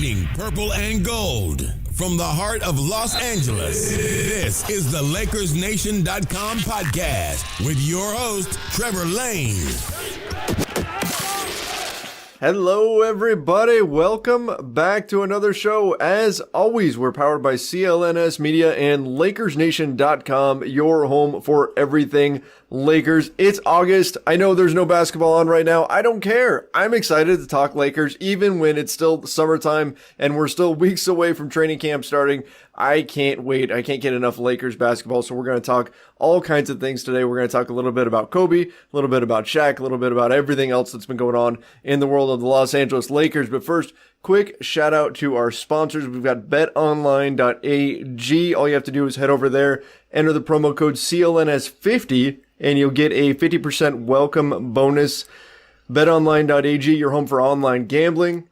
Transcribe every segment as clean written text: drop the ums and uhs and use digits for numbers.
Celebrating purple and gold from the heart of Los Angeles. This is the LakersNation.com podcast with your host, Trevor Lane. Hello, everybody. Welcome back to another show. As always, we're powered by CLNS Media and LakersNation.com, your home for everything Lakers. It's August. I know there's no basketball on right now. I don't care. I'm excited to talk Lakers, even when it's still summertime and we're still weeks away from training camp starting. I can't wait. I can't get enough Lakers basketball. So we're going to talk all kinds of things today. We're going to talk a little bit about Kobe, a little bit about Shaq, a little bit about everything else that's been going on in the world of the Los Angeles Lakers. But first, quick shout out to our sponsors. We've got betonline.ag. All you have to do is head over there, enter the promo code CLNS50, and you'll get a 50% welcome bonus. BetOnline.ag, your home for online gambling.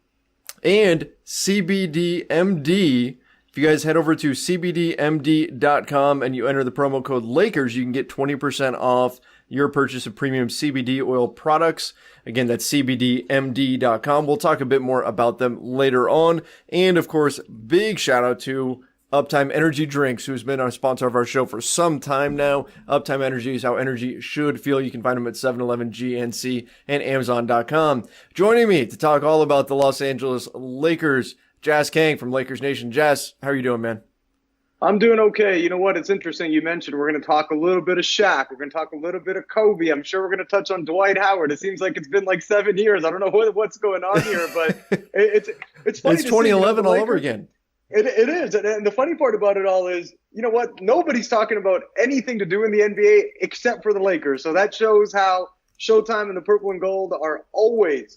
And CBDMD. If you guys head over to cbdmd.com and you enter the promo code Lakers, you can get 20% off your purchase of premium CBD oil products. Again, that's cbdmd.com. We'll talk a bit more about them later on. And of course, big shout out to Uptime Energy Drinks, who's been a sponsor of our show for some time now. Uptime Energy is how energy should feel. You can find them at 7-Eleven, GNC, and Amazon.com. Joining me to talk all about the Los Angeles Lakers, Jas Kang from Lakers Nation. Jas, how are you doing, man? I'm doing okay. You know what? It's interesting you mentioned we're going to talk a little bit of Shaq. We're going to talk a little bit of Kobe. I'm sure we're going to touch on Dwight Howard. It seems like it's been like 7 years. I don't know what's going on here, but it's funny. It's 2011 all over again. It is. And the funny part about it all is, you know what? Nobody's talking about anything to do in the NBA except for the Lakers. So that shows how Showtime and the purple and gold are always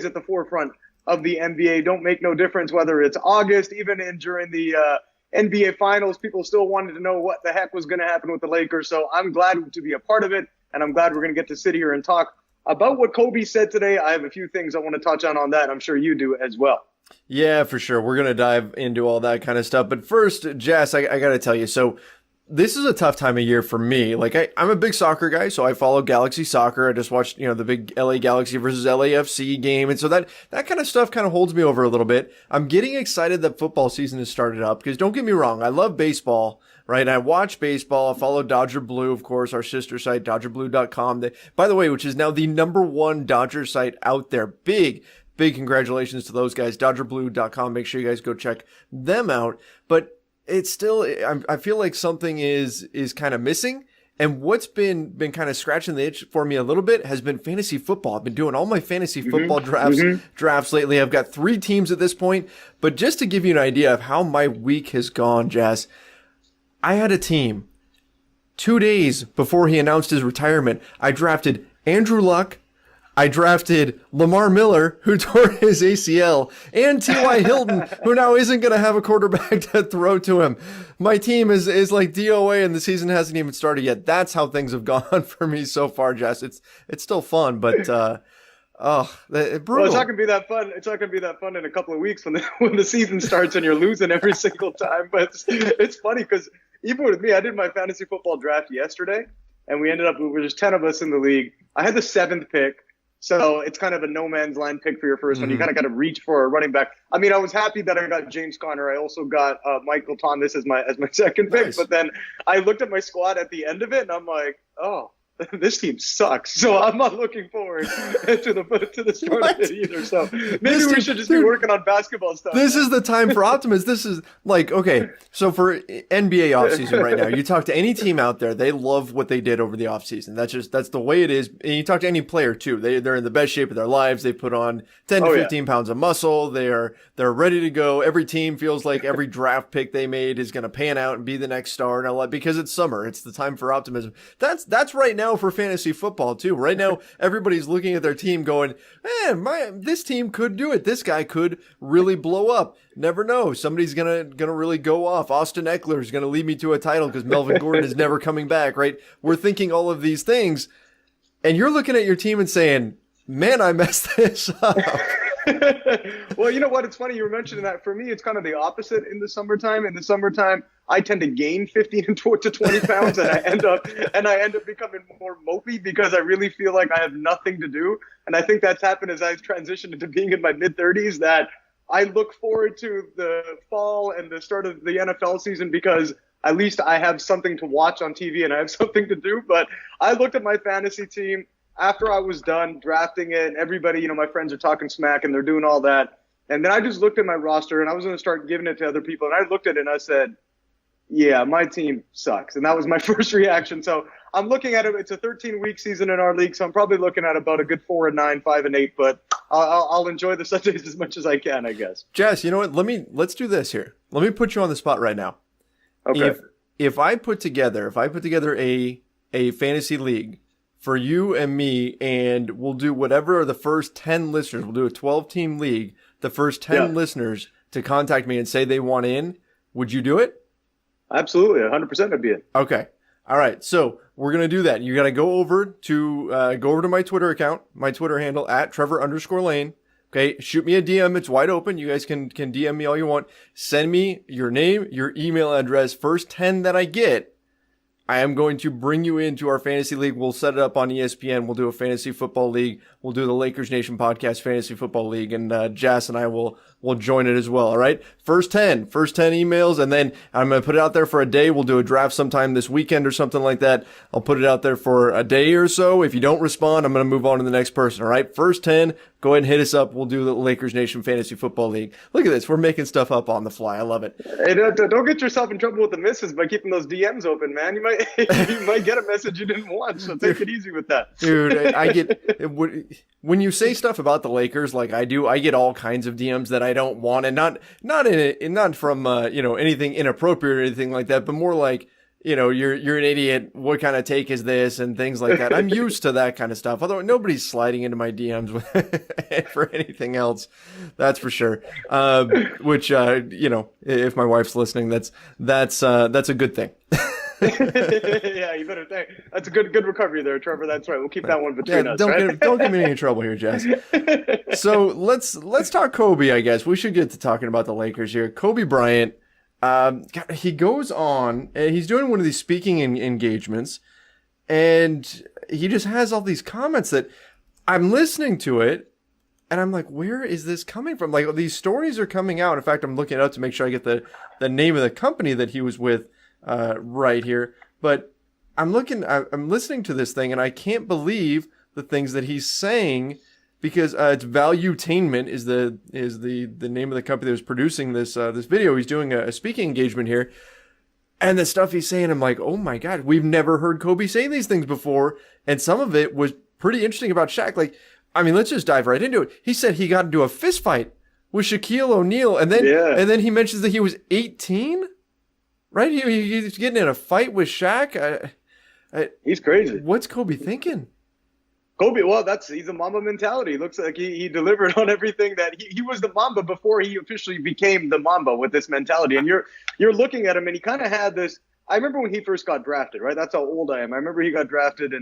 at the forefront of the NBA. Don't make no difference whether it's August, even during the NBA Finals, people still wanted to know what the heck was going to happen with the Lakers. So I'm glad to be a part of it, and I'm glad we're going to get to sit here and talk about what Kobe said today. I have a few things I want to touch on that. I'm sure you do as well. Yeah, for sure. We're going to dive into all that kind of stuff. But first, Jas, I got to tell you, so this is a tough time of year for me. Like I'm a big soccer guy, so I follow Galaxy Soccer. I just watched, the big LA Galaxy versus LAFC game. And so that kind of stuff kind of holds me over a little bit. I'm getting excited that football season has started up because don't get me wrong. I love baseball, right? I watch baseball. I follow Dodger Blue, of course, our sister site, dodgerblue.com. By the way, which is now the #1 Dodger site out there. Big congratulations to those guys. Dodgerblue.com. Make sure you guys go check them out. But it's still, I feel like something is kind of missing. And what's been kind of scratching the itch for me a little bit has been fantasy football. I've been doing all my fantasy football drafts lately. I've got 3 teams at this point. But just to give you an idea of how my week has gone, Jas, I had a team 2 days before he announced his retirement. I drafted Andrew Luck. I drafted Lamar Miller, who tore his ACL, and T.Y. Hilton, who now isn't going to have a quarterback to throw to him. My team is like DOA, and the season hasn't even started yet. That's how things have gone for me so far, Jas. It's still fun, but brutal. Well, it's not gonna be that fun. It's not gonna be that fun in a couple of weeks when the season starts and you're losing every single time. But it's funny because even with me, I did my fantasy football draft yesterday, and we ended up we were just 10 of us in the league. I had the 7th pick. So it's kind of a no man's land pick for your first one. You kind of got to reach for a running back. I mean, I was happy that I got James Conner. I also got Michael Thomas as my second pick. Nice. But then I looked at my squad at the end of it, and I'm like, oh, this team sucks. So I'm not looking forward to the start of it either. So maybe we should just be working on basketball stuff. This is the time for optimism. This is like, okay, so for NBA offseason right now, you talk to any team out there, they love what they did over the offseason. That's the way it is. And you talk to any player too. They're in the best shape of their lives. They put on 10 to 15 pounds of muscle. They're ready to go. Every team feels like every draft pick they made is going to pan out and be the next star. And because it's summer, it's the time for optimism. That's right now for fantasy football too. Right now, everybody's looking at their team going, man, this team could do it. This guy could really blow up. Never know. Somebody's gonna really go off. Austin Eckler is gonna lead me to a title because Melvin Gordon is never coming back, right? We're thinking all of these things, and you're looking at your team and saying, man, I messed this up. Well, you know what? It's funny you were mentioning that. For me, it's kind of the opposite in the summertime. In the summertime, I tend to gain 15 to 20 pounds, and I end up becoming more mopey because I really feel like I have nothing to do. And I think that's happened as I've transitioned into being in my mid-30s, that I look forward to the fall and the start of the NFL season because at least I have something to watch on TV and I have something to do. But I looked at my fantasy team after I was done drafting it. Everybody, my friends are talking smack and they're doing all that. And then I just looked at my roster and I was going to start giving it to other people. And I looked at it and I said, yeah, my team sucks. And that was my first reaction. So I'm looking at it. It's a 13-week season in our league. So I'm probably looking at about a good 4-9, 5-8. But I'll enjoy the Sundays as much as I can, I guess. Jess, you know what? Let's do this here. Let me put you on the spot right now. Okay. If I put together a fantasy league for you and me, and we'll do whatever the first 10 listeners, we'll do a 12-team league, the first 10 listeners to contact me and say they want in, would you do it? Absolutely. 100% I'd be in. Okay. All right. So we're going to do that. You got to go over to my Twitter account, my Twitter handle at Trevor_Lane. Okay. Shoot me a DM. It's wide open. You guys can DM me all you want. Send me your name, your email address. First 10 that I get, I am going to bring you into our fantasy league. We'll set it up on ESPN. We'll do a fantasy football league. We'll do the Lakers Nation podcast fantasy football league, and Jas and I will join it as well. All right. First 10 emails, and then I'm going to put it out there for a day. We'll do a draft sometime this weekend or something like that. I'll put it out there for a day or so. If you don't respond, I'm going to move on to the next person. All right. First 10, go ahead and hit us up. We'll do the Lakers Nation fantasy football league. Look at this. We're making stuff up on the fly. I love it. Hey, don't get yourself in trouble with the misses by keeping those DMs open, man. You might get a message you didn't want, so take it easy with that. Dude, I get when you say stuff about the Lakers like I do, I get all kinds of DMs that I don't want, and not from anything inappropriate or anything like that, but more like, you're an idiot. What kind of take is this and things like that. I'm used to that kind of stuff. Although nobody's sliding into my DMs for anything else, that's for sure. Which if my wife's listening, that's a good thing. Yeah, you better think. That's a good recovery there, Trevor. That's right. We'll keep that one between us. Don't get me in any trouble here, Jess. So let's talk Kobe, I guess. We should get to talking about the Lakers here. Kobe Bryant, he goes on, and he's doing one of these speaking engagements, and he just has all these comments that I'm listening to it, and I'm like, where is this coming from? Like, these stories are coming out. In fact, I'm looking it up to make sure I get the name of the company that he was with right here. But I'm listening to this thing, and I can't believe the things that he's saying, because it's Valuetainment is the name of the company that was producing this video. He's doing a speaking engagement here, and the stuff he's saying, I'm like, oh my God, we've never heard Kobe say these things before, and some of it was pretty interesting about Shaq. Like, I mean, let's just dive right into it. He said he got into a fist fight with Shaquille O'Neal, and then he mentions that he was 18, right? He's getting in a fight with Shaq. He's crazy. What's Kobe thinking? Kobe, well, he's a Mamba mentality. Looks like he delivered on everything that he was the Mamba before he officially became the Mamba with this mentality. And you're looking at him, and he kind of had this. I remember when he first got drafted, right? That's how old I am. I remember he got drafted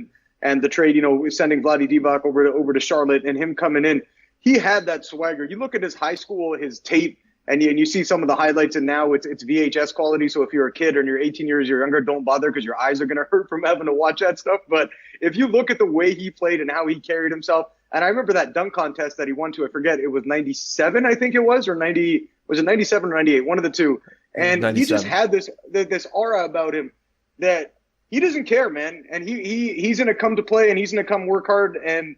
and the trade, sending Vlade Divac over to Charlotte and him coming in. He had that swagger. You look at his high school, his tape, and you see some of the highlights, and now it's VHS quality. So if you're a kid and you're 18 years or younger, don't bother, because your eyes are going to hurt from having to watch that stuff. But if you look at the way he played and how he carried himself, and I remember that dunk contest that he won to, I forget, it was 97, I think it was, or 90, was it 97 or 98, one of the two. And 97. He just had this aura about him that he doesn't care, man. And he's going to come to play, and he's going to come work hard. And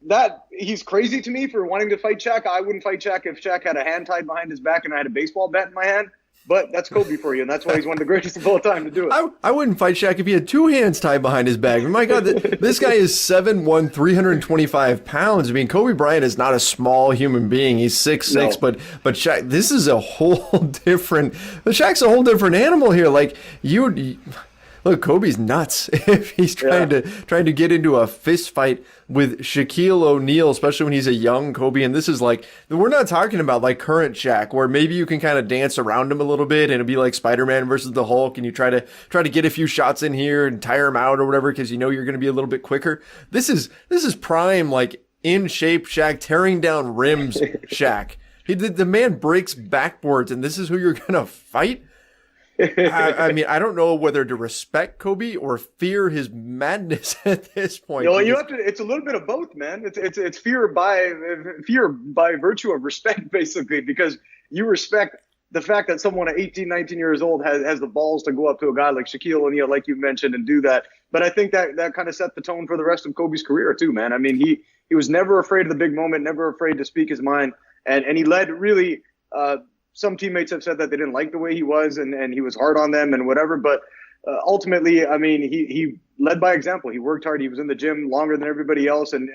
that he's crazy to me for wanting to fight Shaq. I wouldn't fight Shaq if Shaq had a hand tied behind his back and I had a baseball bat in my hand. But that's Kobe for you, and that's why he's one of the greatest of all time to do it. I wouldn't fight Shaq if he had two hands tied behind his back. My God, this guy is 7'1", 325 pounds. I mean, Kobe Bryant is not a small human being. He's 6'6", no. But Shaq, this is a whole different. Shaq's a whole different animal here. Like look, Kobe's nuts if he's trying to get into a fist fight with Shaquille O'Neal, especially when he's a young Kobe. And this is like, we're not talking about like current Shaq, where maybe you can kind of dance around him a little bit and it'd be like Spider-Man versus the Hulk, and you try to get a few shots in here and tire him out or whatever, because you're going to be a little bit quicker. This is prime, like, in shape Shaq, tearing down rims Shaq. The man breaks backboards, and this is who you're going to fight? I mean, I don't know whether to respect Kobe or fear his madness at this point. You know, you have to. It's a little bit of both, man. It's fear by virtue of respect, basically, because you respect the fact that someone at 18, 19 years old has the balls to go up to a guy like Shaquille O'Neal, like you mentioned, and do that. But I think that kind of set the tone for the rest of Kobe's career too, man. I mean, he was never afraid of the big moment, never afraid to speak his mind, and he led really. Some teammates have said that they didn't like the way he was and he was hard on them and whatever. But ultimately, I mean, he led by example. He worked hard. He was in the gym longer than everybody else. And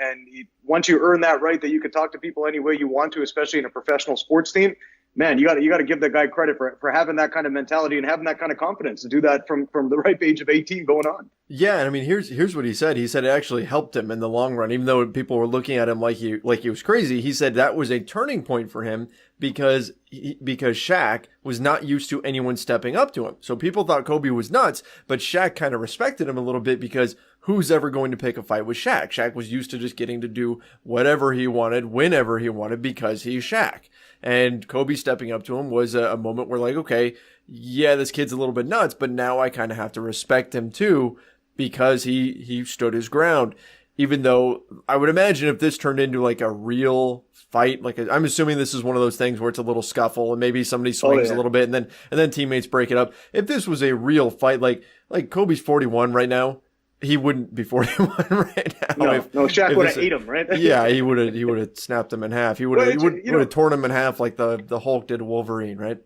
once you earn that right that you can talk to people any way you want to, especially in a professional sports team, man, you got to give that guy credit for having that kind of mentality and having that kind of confidence to do that from the ripe age of 18 going on. Yeah, and I mean, here's what he said. He said it actually helped him in the long run, even though people were looking at him like he was crazy. He said that was a turning point for him because Shaq was not used to anyone stepping up to him. So people thought Kobe was nuts, but Shaq kind of respected him a little bit because who's ever going to pick a fight with Shaq? Shaq was used to just getting to do whatever he wanted, whenever he wanted, because he's Shaq. And Kobe stepping up to him was a moment where, like, okay, yeah, this kid's a little bit nuts, but now I kind of have to respect him too because he stood his ground. Even though I would imagine if this turned into like a real fight, I'm assuming this is one of those things where it's a little scuffle and maybe somebody swings a little bit and then teammates break it up. If this was a real fight, like Kobe's 41 right now, he wouldn't be 41 right now. No, Shaq would have ate him, right? Yeah, he would have snapped him in half. He would have torn him in half like the Hulk did Wolverine, right?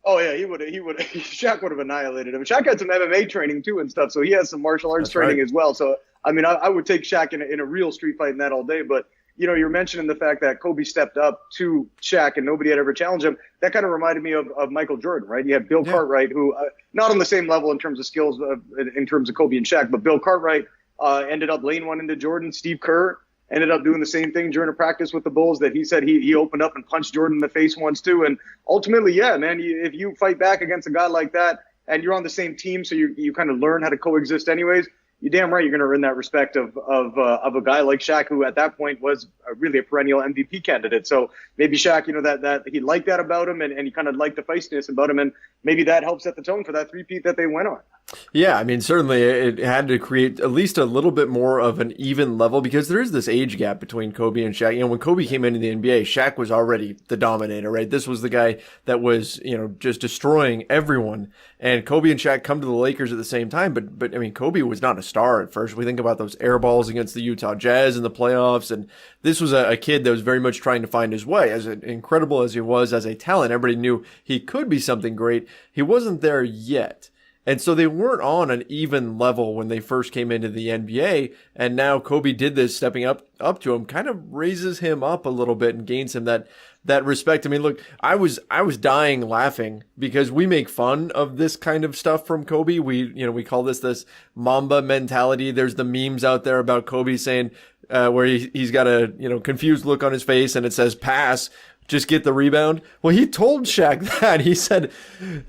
Oh yeah, he would. Shaq would have annihilated him. Shaq had some MMA training too and stuff, so he has some martial arts training as well. So I mean, I would take Shaq in a real street fight in that all day. But you know, you're mentioning the fact that Kobe stepped up to Shaq and nobody had ever challenged him. That kind of reminded me of Michael Jordan, right? You have Bill Cartwright, who not on the same level in terms of skills in terms of Kobe and Shaq, but Bill Cartwright ended up laying one into Jordan. Steve Kerr ended up doing the same thing during a practice with the Bulls that he said he opened up and punched Jordan in the face once too. And ultimately, yeah, man, if you fight back against a guy like that and you're on the same team, so you kind of learn how to coexist anyways, you're damn right you're going to earn that respect of a guy like Shaq, who at that point was really a perennial MVP candidate. So maybe Shaq, you know, that he liked that about him and he kind of liked the feistiness about him. And maybe that helped set the tone for that three-peat that they went on. Yeah, I mean, certainly it had to create at least a little bit more of an even level because there is this age gap between Kobe and Shaq. You know, when Kobe came into the NBA, Shaq was already the dominator, right? This was the guy that was, you know, just destroying everyone. And Kobe and Shaq come to the Lakers at the same time, but I mean, Kobe was not a star at first. We think about those air balls against the Utah Jazz in the playoffs, and this was a kid that was very much trying to find his way. As incredible as he was as a talent, everybody knew he could be something great. He wasn't there yet. And so they weren't on an even level when they first came into the NBA. And now Kobe did this, stepping up to him, kind of raises him up a little bit and gains him that respect. I mean, look, I was dying laughing because we make fun of this kind of stuff from Kobe. We call this Mamba mentality. There's the memes out there about Kobe saying, where he's got a, confused look on his face and it says pass. Just get the rebound. Well, he told Shaq that. He said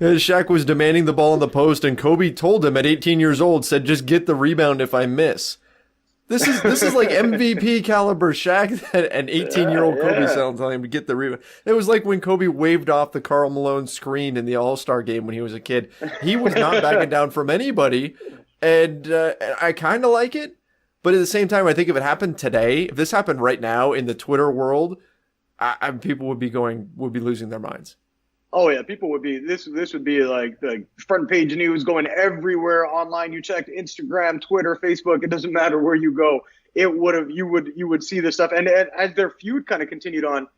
Shaq was demanding the ball in the post, and Kobe told him at 18 years old, said, just get the rebound if I miss. This is like MVP caliber Shaq that an 18-year-old Kobe sounds telling him to get the rebound. It was like when Kobe waved off the Karl Malone screen in the All-Star game when he was a kid. He was not backing down from anybody, and I kind of like it. But at the same time, I think if it happened today, if this happened right now in the Twitter world, people would be losing their minds. Oh yeah, people would be. This would be like the front page news going everywhere online. You checked Instagram, Twitter, Facebook. It doesn't matter where you go. You would see this stuff. And as their feud kind of continued on,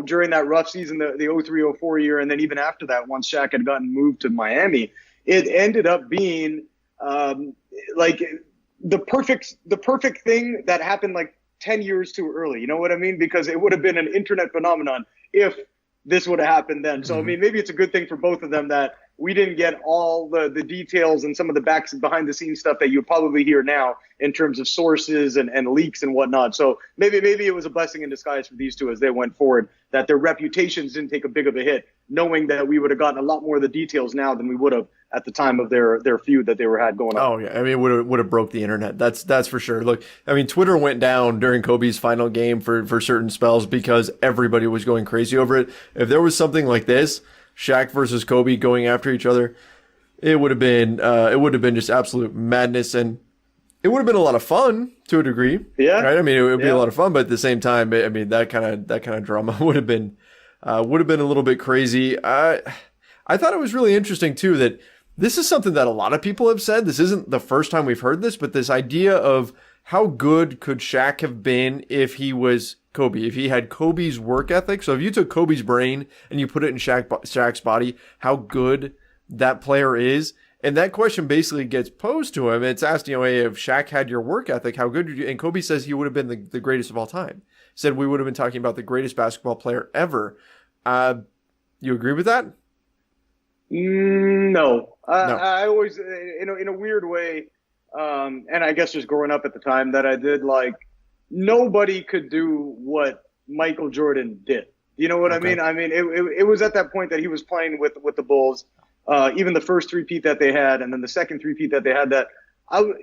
during that rough season, the 03-04 year, and then even after that, once Shaq had gotten moved to Miami, it ended up being like the perfect thing that happened like 10 years too early. You know what I mean? Because it would have been an internet phenomenon if this would have happened then. So, I mean, maybe it's a good thing for both of them that we didn't get all the details and some of the behind the scenes stuff that you probably hear now in terms of sources and leaks and whatnot. So maybe it was a blessing in disguise for these two as they went forward, that their reputations didn't take a big of a hit, knowing that we would have gotten a lot more of the details now than we would have at the time of their feud that they had going on. Oh yeah, I mean, it would have broke the internet. That's for sure. Look, I mean, Twitter went down during Kobe's final game for certain spells because everybody was going crazy over it. If there was something like this, Shaq versus Kobe going after each other, it would have been just absolute madness, and it would have been a lot of fun to a degree. Yeah. Right. I mean, it would be a lot of fun, but at the same time, I mean, that kind of drama would have been a little bit crazy. I thought it was really interesting too that this is something that a lot of people have said. This isn't the first time we've heard this, but this idea of how good could Shaq have been if he was Kobe, if he had Kobe's work ethic. So if you took Kobe's brain and you put it in Shaq's body, how good that player is. And that question basically gets posed to him. It's asked, hey, if Shaq had your work ethic, how good would you? And Kobe says he would have been the greatest of all time. He said we would have been talking about the greatest basketball player ever. You agree with that? No. I always, in a weird way, and I guess just growing up at the time that I did, like, nobody could do what Michael Jordan did. You know what I mean? I mean, it was at that point that he was playing with the Bulls. Even the first three-peat that they had, and then the second three-peat that they had,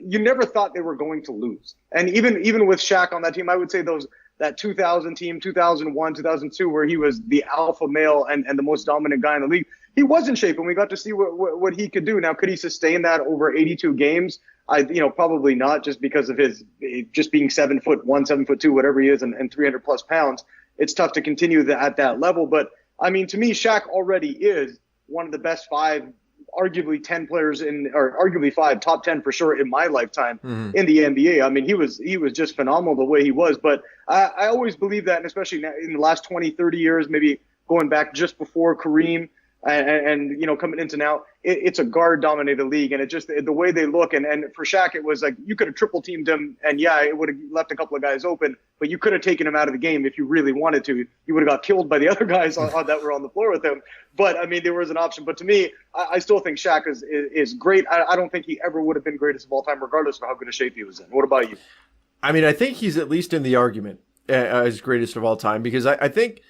you never thought they were going to lose. And even with Shaq on that team, I would say that 2000 team, 2001, 2002, where he was the alpha male and the most dominant guy in the league, he was in shape, and we got to see what he could do. Now, could he sustain that over 82 games? Probably not, just because of his just being 7'1", 7'2", whatever he is, and 300 plus pounds. It's tough to continue at that level. But I mean, to me, Shaq already is one of the best 5, arguably 10 players or arguably 5, top 10 for sure in my lifetime in the NBA. I mean, he was just phenomenal the way he was. But I always believe that, and especially in the last 20, 30 years, maybe going back just before Kareem and coming into now, it's a guard-dominated league, and it just the way they look. And for Shaq, it was like you could have triple teamed him, and it would have left a couple of guys open, but you could have taken him out of the game if you really wanted to. You would have got killed by the other guys that were on the floor with him. But I mean, there was an option. But to me, I still think Shaq is great. I don't think he ever would have been greatest of all time, regardless of how good a shape he was in. What about you? I mean, I think he's at least in the argument as greatest of all time, because I think.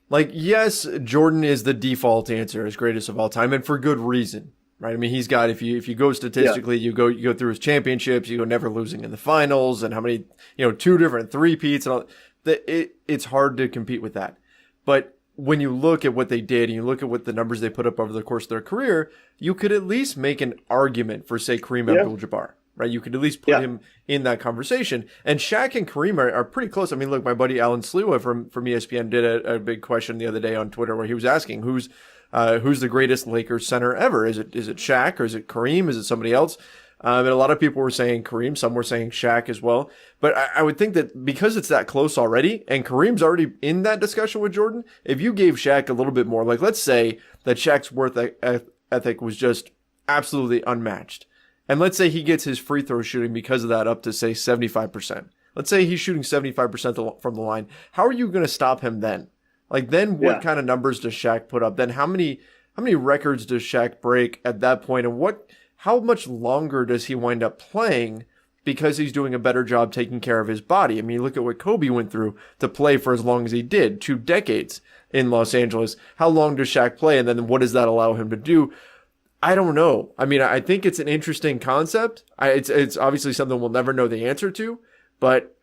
Like, yes, Jordan is the default answer as greatest of all time, and for good reason, right? I mean, he's got, if you go statistically, you go through his championships, you go never losing in the finals, and how many, 2 different three-peats, and all that. It's hard to compete with that. But when you look at what they did, and you look at what the numbers they put up over the course of their career, you could at least make an argument for, say, Kareem Abdul-Jabbar. Right, you could at least put him in that conversation. And Shaq and Kareem are pretty close. I mean, look, my buddy Alan Slewa from ESPN did a big question the other day on Twitter where he was asking who's the greatest Lakers center ever? Is it Shaq, or is it Kareem? Is it somebody else? And a lot of people were saying Kareem. Some were saying Shaq as well. But I would think that because it's that close already, and Kareem's already in that discussion with Jordan, if you gave Shaq a little bit more, like let's say that Shaq's work ethic was just absolutely unmatched. And let's say he gets his free throw shooting because of that up to, say, 75%. Let's say he's shooting 75% from the line. How are you going to stop him then? Like, then what kind of numbers does Shaq put up? Then how many records does Shaq break at that point? And how much longer does he wind up playing because he's doing a better job taking care of his body? I mean, you look at what Kobe went through to play for as long as he did, 2 decades in Los Angeles. How long does Shaq play? And then what does that allow him to do? I don't know. I mean, I think it's an interesting concept. It's obviously something we'll never know the answer to, but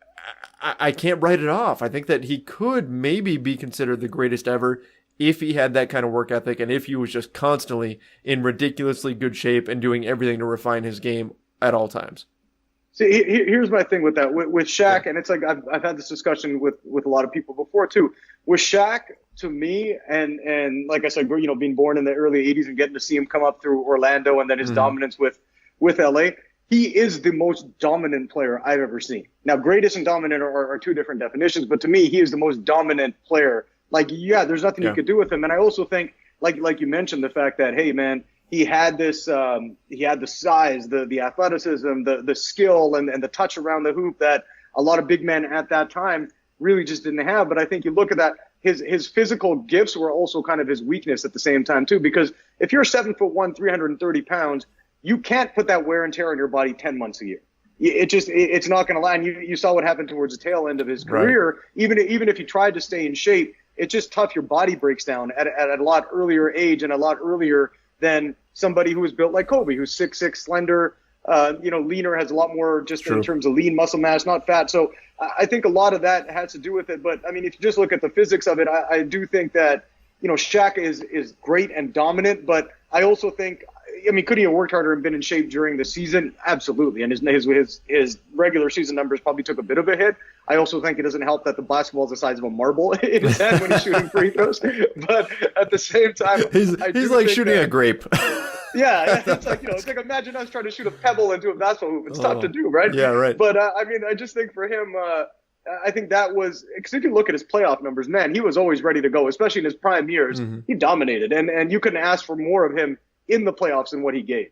I can't write it off. I think that he could maybe be considered the greatest ever if he had that kind of work ethic and if he was just constantly in ridiculously good shape and doing everything to refine his game at all times. See, here's my thing with that. With Shaq, and it's like I've had this discussion with a lot of people before too. With Shaq, to me, and like I said, being born in the early 80s and getting to see him come up through Orlando and then his dominance with LA, he is the most dominant player I've ever seen. Now, greatest and dominant are 2 different definitions, but to me, he is the most dominant player. Like, there's nothing you could do with him. And I also think, like you mentioned, the fact that, hey, man, he had this, he had the size, the athleticism, the skill, and the touch around the hoop that a lot of big men at that time really just didn't have. But I think you look at that, his physical gifts were also kind of his weakness at the same time too, because if you're 7'1", 330 pounds, you can't put that wear and tear on your body 10 months a year. It's not going to lie. And you saw what happened towards the tail end of his career. Right. Even if he tried to stay in shape, it's just tough. Your body breaks down at a lot earlier age and a lot earlier than somebody who was built like Kobe, who's 6'6", slender, leaner, has a lot more just in terms of lean muscle mass, not fat. So I think a lot of that has to do with it. But I mean, if you just look at the physics of it, I do think that, Shaq is great and dominant, but I also think I mean, could he have worked harder and been in shape during the season? Absolutely. And his regular season numbers probably took a bit of a hit. I also think it doesn't help that the basketball is the size of a marble in his hand when he's shooting free throws. But at the same time, he's like shooting a grape. Yeah, it's like, it's like imagine us trying to shoot a pebble into a basketball hoop. It's tough to do, right? Yeah, right. But I mean, I just think for him, I think that was, because if you look at his playoff numbers, man, he was always ready to go, especially in his prime years. Mm-hmm. He dominated, and you couldn't ask for more of him in the playoffs than what he gave.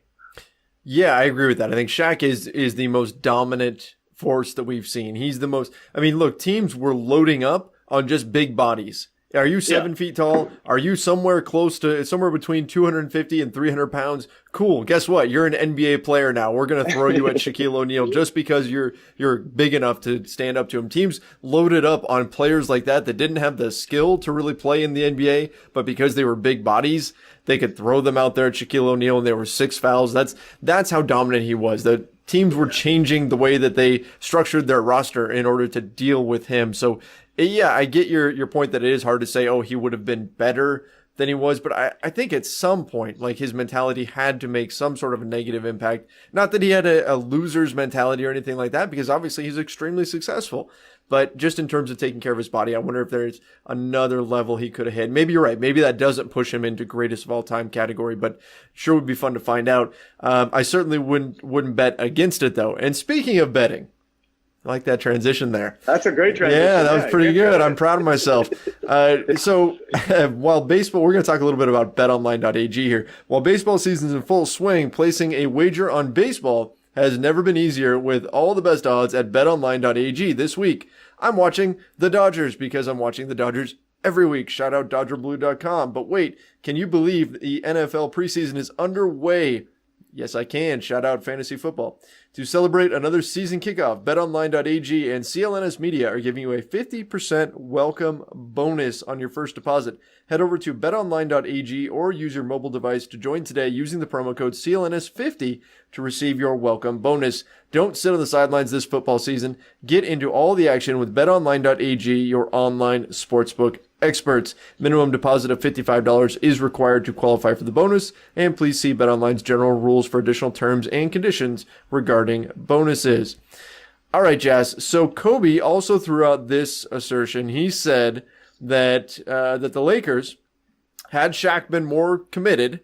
Yeah, I agree with that. I think Shaq is the most dominant force that we've seen. He's the most, I mean, look, teams were loading up on just big bodies. Are you 7 feet tall? Are you somewhere between 250 and 300 pounds? Cool. Guess what? You're an NBA player now. We're going to throw you at Shaquille O'Neal just because you're big enough to stand up to him. Teams loaded up on players like that didn't have the skill to really play in the NBA, but because they were big bodies, they could throw them out there at Shaquille O'Neal, and there were 6 fouls. That's how dominant he was. The teams were changing the way that they structured their roster in order to deal with him. So yeah, I get your point that it is hard to say, oh, he would have been better than he was. But I think at some point, like, his mentality had to make some sort of a negative impact. Not that he had a loser's mentality or anything like that, because obviously he's extremely successful. But just in terms of taking care of his body, I wonder if there's another level he could have hit. Maybe you're right. Maybe that doesn't push him into greatest of all time category, but sure would be fun to find out. I certainly wouldn't bet against it, though. And speaking of betting, I like that transition there. That's a great transition. Yeah, that was pretty good. I'm proud of myself. So while baseball, we're going to talk a little bit about betonline.ag here. While baseball season's in full swing, placing a wager on baseball has never been easier with all the best odds at betonline.ag. This week, I'm watching the Dodgers because I'm watching the Dodgers every week. Shout out DodgerBlue.com. But wait, can you believe the NFL preseason is underway? Yes, I can. Shout out fantasy football. To celebrate another season kickoff, betonline.ag and CLNS Media are giving you a 50% welcome bonus on your first deposit. Head over to betonline.ag or use your mobile device to join today using the promo code CLNS50 to receive your welcome bonus. Don't sit on the sidelines this football season. Get into all the action with betonline.ag, your online sportsbook experts. Minimum deposit of $55 is required to qualify for the bonus, and please see BetOnline's general rules for additional terms and conditions regarding bonuses. All right, Jazz. So Kobe also threw out this assertion. He said that the Lakers, had Shaq been more committed,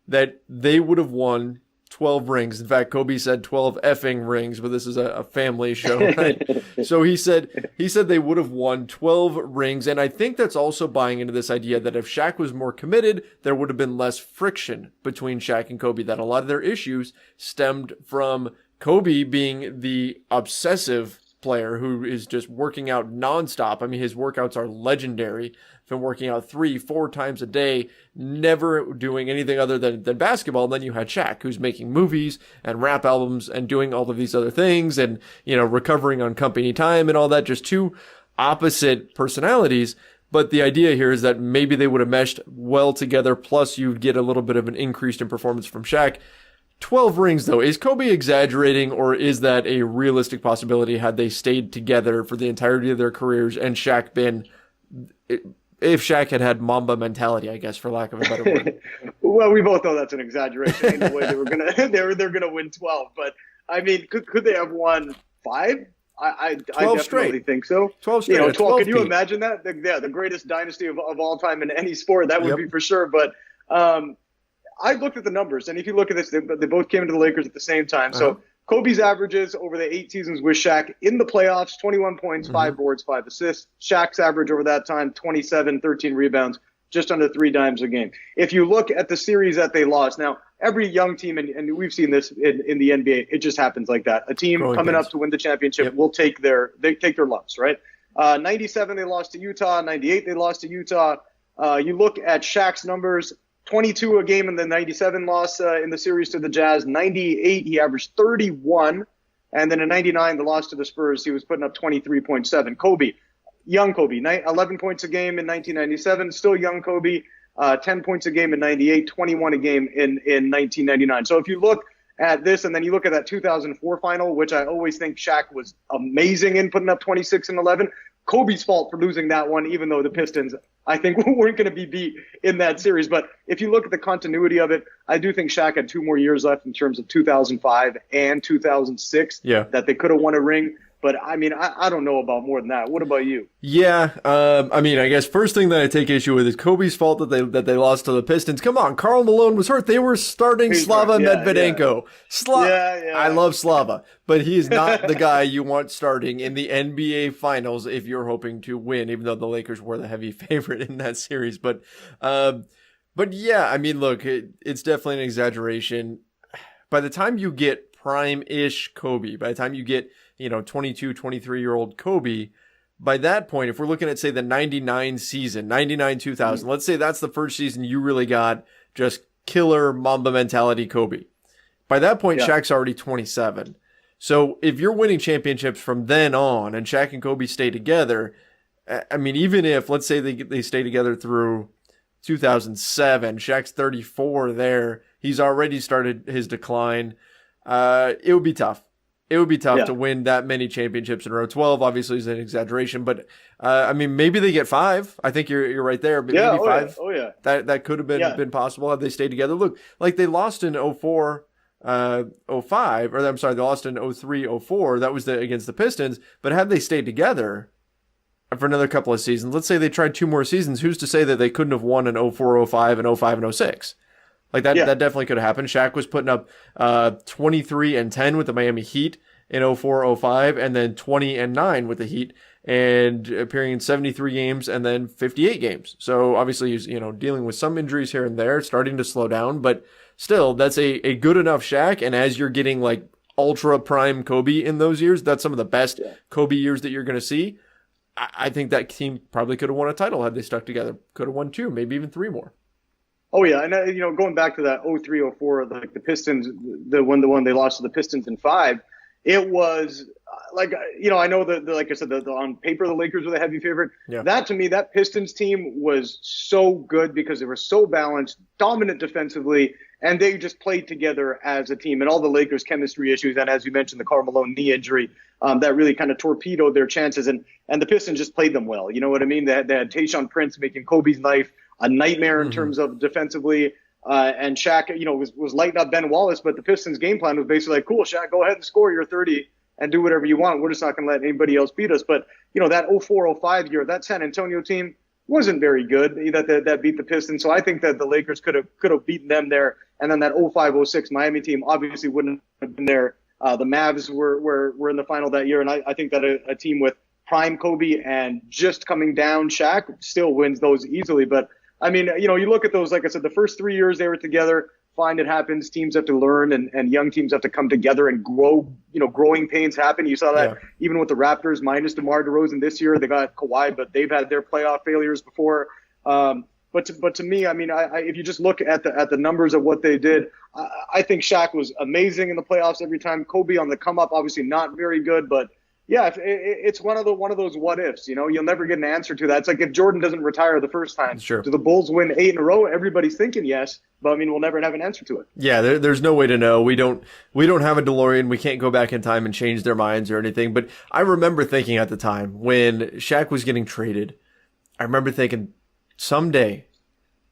that they would have won 12 rings. In fact, Kobe said 12 effing rings, but this is a family show, right? So he said they would have won 12 rings, and I think that's also buying into this idea that if Shaq was more committed, there would have been less friction between Shaq and Kobe, that a lot of their issues stemmed from Kobe being the obsessive player who is just working out nonstop. I mean, his workouts are legendary. Been working out 3-4 times a day, never doing anything other than basketball. And then you had Shaq, who's making movies and rap albums and doing all of these other things and, recovering on company time and all that. Just two opposite personalities. But the idea here is that maybe they would have meshed well together. Plus you'd get a little bit of an increase in performance from Shaq. 12 rings, though. Is Kobe exaggerating, or is that a realistic possibility had they stayed together for the entirety of their careers and Shaq been, if Shaq had Mamba mentality, I guess, for lack of a better word? Well, we both know that's an exaggeration. Ain't no way they were they're gonna win 12. But I mean, could they have won 5? I definitely straight. think so. 12 straight. 12. Can you imagine that? The greatest dynasty of all time in any sport. That would be for sure. But I looked at the numbers, and if you look at this, they both came to the Lakers at the same time. So Kobe's averages over the 8 seasons with Shaq in the playoffs, 21 points, 5 boards, 5 assists. Shaq's average over that time, 27, 13 rebounds, just under 3 dimes a game. If you look at the series that they lost, now every young team, and we've seen this in the NBA, it just happens like that. A team coming up to win the championship will take their lumps, right? 97 they lost to Utah, 98 they lost to Utah. You look at Shaq's numbers. 22 a game in the 97 loss in the series to the Jazz. 98, he averaged 31. And then in 99, the loss to the Spurs, he was putting up 23.7. Kobe, young Kobe, 11 points a game in 1997. Still young Kobe, 10 points a game in 98, 21 a game in 1999. So if you look at this and then you look at that 2004 final, which I always think Shaq was amazing in, putting up 26 and 11. Kobe's fault for losing that one, even though the Pistons, I think, weren't going to be beat in that series. But if you look at the continuity of it, I do think Shaq had 2 more years left in terms of 2005 and 2006 that they could have won a ring. But, I mean, I don't know about more than that. What about you? Yeah, I mean, I guess first thing that I take issue with is Kobe's fault that they lost to the Pistons. Come on, Karl Malone was hurt. They were starting Slava Medvedenko. I love Slava, but he is not the guy you want starting in the NBA Finals if you're hoping to win, even though the Lakers were the heavy favorite in that series. But yeah, I mean, look, it's definitely an exaggeration. By the time you get prime-ish Kobe, by the time you get 22, 23-year-old Kobe, by that point, if we're looking at, say, the 99 season, 99-2000, let's say that's the first season you really got just killer Mamba mentality Kobe. By that point, Shaq's already 27. So if you're winning championships from then on and Shaq and Kobe stay together, I mean, even if, let's say they stay together through 2007, Shaq's 34 there, he's already started his decline. It would be tough. It would be tough to win that many championships in a row. 12 obviously is an exaggeration, but I mean, maybe they get 5. I think you're right there. Maybe 5. Oh yeah. That could have been possible had they stayed together. Look, like they lost in 04, 05, or I'm sorry, they lost in 03, 04. That was against the Pistons. But had they stayed together for another couple of seasons, let's say they tried 2 more seasons, who's to say that they couldn't have won in 04, 05, and 05 and 06? Like that definitely could have happened. Shaq was putting up 23-10 with the Miami Heat in 04, 05, and then 20-9 with the Heat, and appearing in 73 games and then 58 games. So obviously he's dealing with some injuries here and there, starting to slow down, but still that's a good enough Shaq. And as you're getting like ultra prime Kobe in those years, that's some of the best Kobe years that you're going to see. I think that team probably could have won a title had they stuck together. Could have won 2, maybe even 3 more. Oh yeah, and going back to that 03, 04, like the Pistons, the one they lost to the Pistons in 5, it was like I know that like I said, on paper the Lakers were the heavy favorite. Yeah. That to me, that Pistons team was so good because they were so balanced, dominant defensively, and they just played together as a team. And all the Lakers' chemistry issues, and as you mentioned, the Karl Malone knee injury, that really kind of torpedoed their chances. And the Pistons just played them well. You know what I mean? They had Tayshaun Prince making Kobe's life a nightmare in terms of defensively. And Shaq, was lighting up Ben Wallace, but the Pistons game plan was basically like, cool, Shaq, go ahead and score your 30 and do whatever you want. We're just not going to let anybody else beat us. But, that 04-05 year, that San Antonio team wasn't very good that beat the Pistons. So I think that the Lakers could have beaten them there. And then that 05-06 Miami team obviously wouldn't have been there. The Mavs were in the final that year. And I think that a team with prime Kobe and just coming down Shaq still wins those easily. But I mean, you look at those, like I said, the first 3 years they were together, fine, it happens. Teams have to learn and young teams have to come together and grow, growing pains happen. You saw that even with the Raptors, minus DeMar DeRozan this year, they got Kawhi, but they've had their playoff failures before. But to me, I mean, if you just look at the numbers of what they did, I think Shaq was amazing in the playoffs every time. Kobe on the come up, obviously not very good, but yeah, it's one of those what ifs. You'll never get an answer to that. It's like if Jordan doesn't retire the first time, sure. Do the Bulls win 8 in a row? Everybody's thinking yes, but I mean, we'll never have an answer to it. Yeah, there's no way to know. We don't have a DeLorean. We can't go back in time and change their minds or anything. But I remember thinking at the time when Shaq was getting traded, I remember thinking someday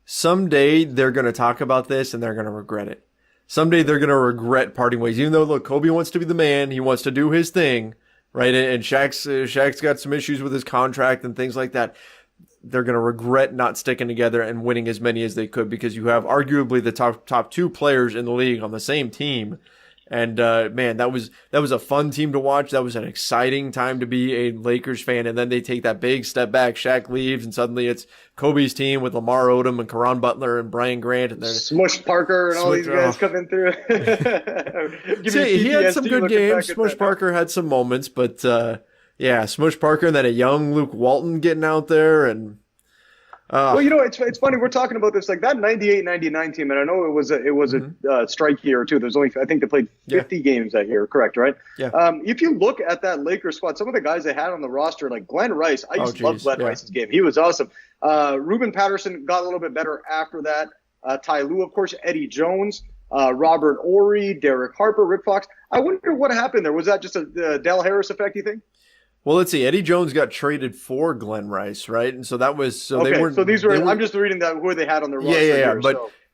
they're going to talk about this and they're going to regret it. Someday they're going to regret parting ways. Even though, look, Kobe wants to be the man. He wants to do his thing. Right, and Shaq's got some issues with his contract and things like that. They're going to regret not sticking together and winning as many as they could because you have arguably the top 2 players in the league on the same team. And man, that was a fun team to watch. That was an exciting time to be a Lakers fan. And then they take that big step back. Shaq leaves, and suddenly it's Kobe's team with Lamar Odom and Caron Butler and Brian Grant and Smush Parker and all these guys coming through. See, he had some good games. Smush Parker had some moments, but Smush Parker and then a young Luke Walton getting out there and. Well, it's funny. We're talking about this like that 98-99 team, and I know it was a strike year too. There's only I think they played 50 games that year, correct? Right? Yeah. If you look at that Lakers squad, some of the guys they had on the roster, like Glenn Rice, I used to love Glenn Rice's game. He was awesome. Ruben Patterson got a little bit better after that. Ty Lue, of course, Eddie Jones, Robert Ory, Derek Harper, Rick Fox. I wonder what happened there. Was that just a Dale Harris effect? You think? Well, let's see. Eddie Jones got traded for Glenn Rice, right? And so that was okay, they weren't. So these were. I'm just reading that who they had on their roster. Yeah. Here,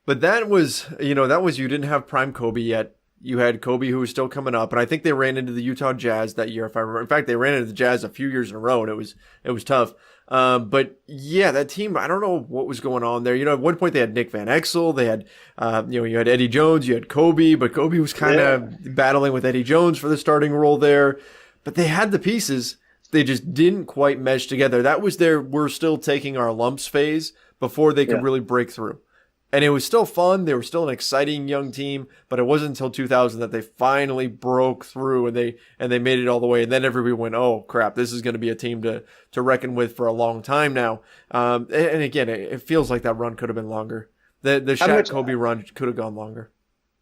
But that was you didn't have prime Kobe yet. You had Kobe who was still coming up, and I think they ran into the Utah Jazz that year. If I remember, in fact, they ran into the Jazz a few years in a row, and it was tough. But yeah, that team, I don't know what was going on there. At one point they had Nick Van Exel, they had, you had Eddie Jones, you had Kobe, but Kobe was kind of battling with Eddie Jones for the starting role there. But they had the pieces. They just didn't quite mesh together. That was their we're still taking our lumps phase before they could really break through. And it was still fun. They were still an exciting young team, but it wasn't until 2000 that they finally broke through and they made it all the way. And then everybody went, "Oh crap, this is going to be a team to reckon with for a long time now." And again, it feels like that run could have been longer. The Shaq Kobe run could have gone longer.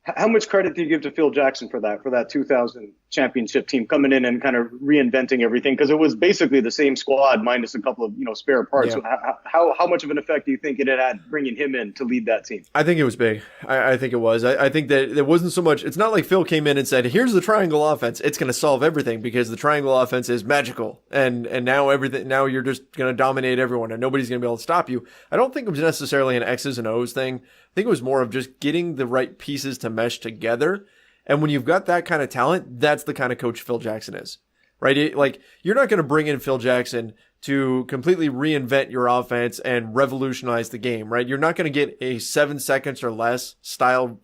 How much credit do you give to Phil Jackson for that 2000 championship team coming in and kind of reinventing everything? Because it was basically the same squad minus a couple of spare parts. Yeah. How much of an effect do you think it had bringing him in to lead that team? I think it was big. I think it was. I think that there wasn't so much. It's not like Phil came in and said, "Here's the triangle offense. It's going to solve everything," because the triangle offense is magical, and now everything. Now you're just going to dominate everyone, and nobody's going to be able to stop you. I don't think it was necessarily an X's and O's thing. I think it was more of just getting the right pieces to mesh together. And when you've got that kind of talent, that's the kind of coach Phil Jackson is, right? You're not going to bring in Phil Jackson to completely reinvent your offense and revolutionize the game, right? You're not going to get a 7 seconds or less style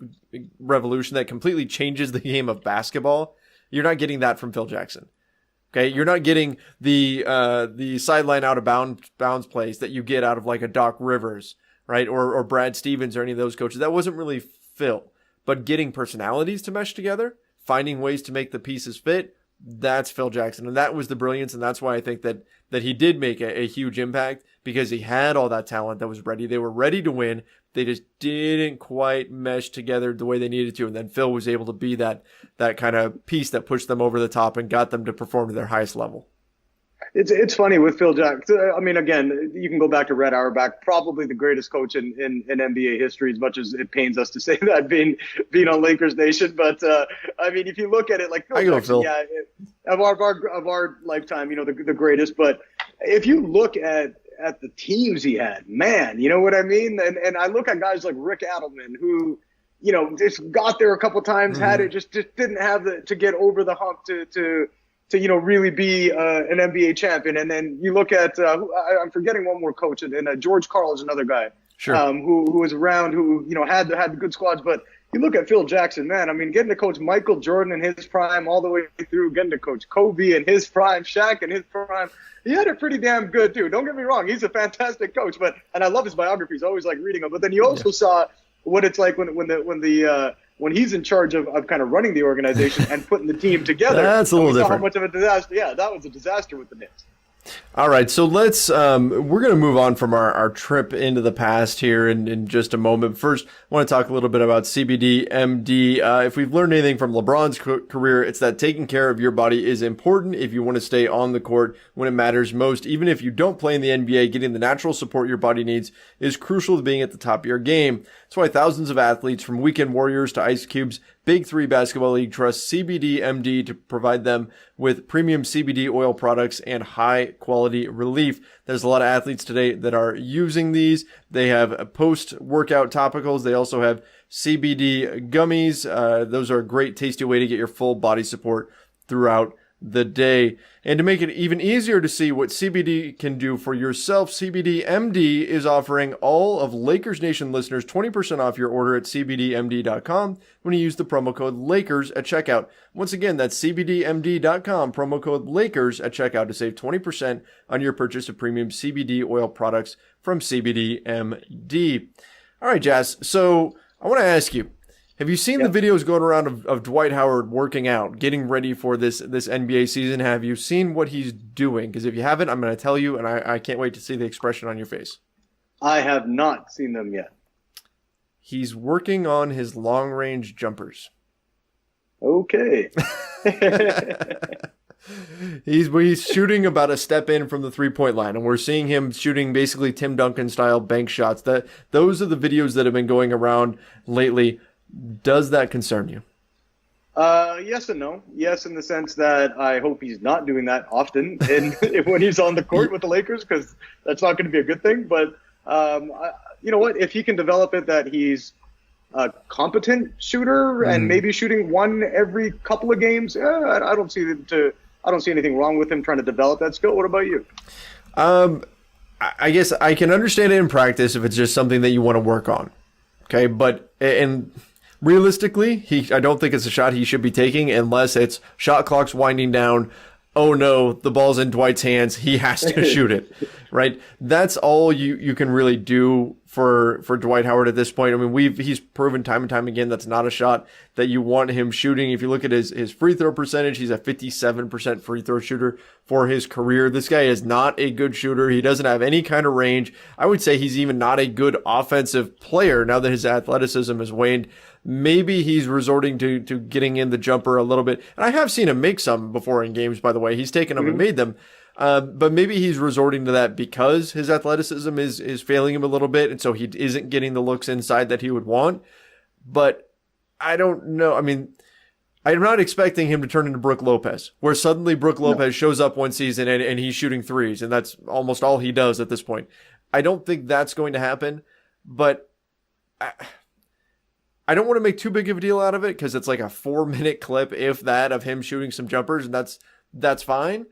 revolution that completely changes the game of basketball. You're not getting that from Phil Jackson. Okay, you're not getting the sideline out of bounds plays that you get out of like a Doc Rivers, right? Or Brad Stevens or any of those coaches. That wasn't really Phil. But getting personalities to mesh together, finding ways to make the pieces fit, that's Phil Jackson. And that was the brilliance. And that's why I think that he did make a huge impact, because he had all that talent that was ready. They were ready to win. They just didn't quite mesh together the way they needed to. And then Phil was able to be that kind of piece that pushed them over the top and got them to perform to their highest level. It's funny with Phil Jackson. I mean, again, you can go back to Red Auerbach, probably the greatest coach in NBA history, as much as it pains us to say that being on Lakers Nation. But I mean, if you look at it, like Phil Jackson, of our lifetime, the greatest. But if you look at the teams he had, man, you know what I mean? And I look at guys like Rick Adelman, who, just got there a couple times, had it, just didn't have to get over the hump to really be an NBA champion. And then you look at I'm forgetting one more coach, and George Karl is another guy, sure, who was around, who had the good squads. But you look at Phil Jackson, man. I mean, getting to coach Michael Jordan in his prime all the way through, getting to coach Kobe in his prime, Shaq in his prime. He had it pretty damn good too. Don't get me wrong, he's a fantastic coach. And I love his biographies. I always like reading them. But then you also saw what it's like when he's in charge of kind of running the organization and putting the team together. That's a little different. How much of a disaster? Yeah, that was a disaster with the Knicks. All right, so let's we're going to move on from our trip into the past here in just a moment. First, I want to talk a little bit about CBD MD. If we've learned anything from LeBron's career, it's that taking care of your body is important if you want to stay on the court when it matters most. Even if you don't play in the NBA, getting the natural support your body needs is crucial to being at the top of your game. That's why thousands of athletes, from weekend warriors to Ice Cubes, Big Three Basketball League, trust CBD MD to provide them with premium CBD oil products and high quality relief. There's a lot of athletes today that are using these. They have post-workout topicals. They also have CBD gummies. Those are a great, tasty way to get your full body support throughout the day. And to make it even easier to see what CBD can do for yourself, CBD MD is offering all of Lakers Nation listeners 20% off your order at cbdmd.com when you use the promo code LAKERS at checkout. Once again, that's cbdmd.com, promo code LAKERS at checkout to save 20% on your purchase of premium CBD oil products from CBD MD. All right, Jazz. So I want to ask you, have you seen the videos going around of Dwight Howard working out, getting ready for this NBA season? Have you seen what he's doing? Because if you haven't, I'm going to tell you, and I can't wait to see the expression on your face. I have not seen them yet. He's working on his long-range jumpers. Okay. He's shooting about a step in from the three-point line, and we're seeing him shooting basically Tim Duncan-style bank shots. Those are the videos that have been going around lately. Does that concern you? Yes and no. Yes, in the sense that I hope he's not doing that often when he's on the court with the Lakers, because that's not going to be a good thing. But you know what? If he can develop it that he's a competent shooter and maybe shooting one every couple of games, I don't see anything wrong with him trying to develop that skill. What about you? I guess I can understand it in practice if it's just something that you want to work on. Okay, but realistically, I don't think it's a shot he should be taking unless it's shot clock's winding down. Oh no, the ball's in Dwight's hands. He has to shoot it, right? That's all you can really do for Dwight Howard at this point. I mean, he's proven time and time again that's not a shot that you want him shooting. If you look at his free throw percentage, he's a 57% free throw shooter for his career. This guy is not a good shooter. He doesn't have any kind of range. I would say he's even not a good offensive player now that his athleticism has waned. Maybe he's resorting to getting in the jumper a little bit. And I have seen him make some before in games, by the way. He's taken them and made them. But maybe he's resorting to that because his athleticism is failing him a little bit, and so he isn't getting the looks inside that he would want. But I don't know. I mean, I'm not expecting him to turn into Brook Lopez, where suddenly Brook Lopez shows up one season and he's shooting threes, and that's almost all he does at this point. I don't think that's going to happen, but I don't want to make too big of a deal out of it because it's like a 4-minute clip, if that, of him shooting some jumpers, and that's fine.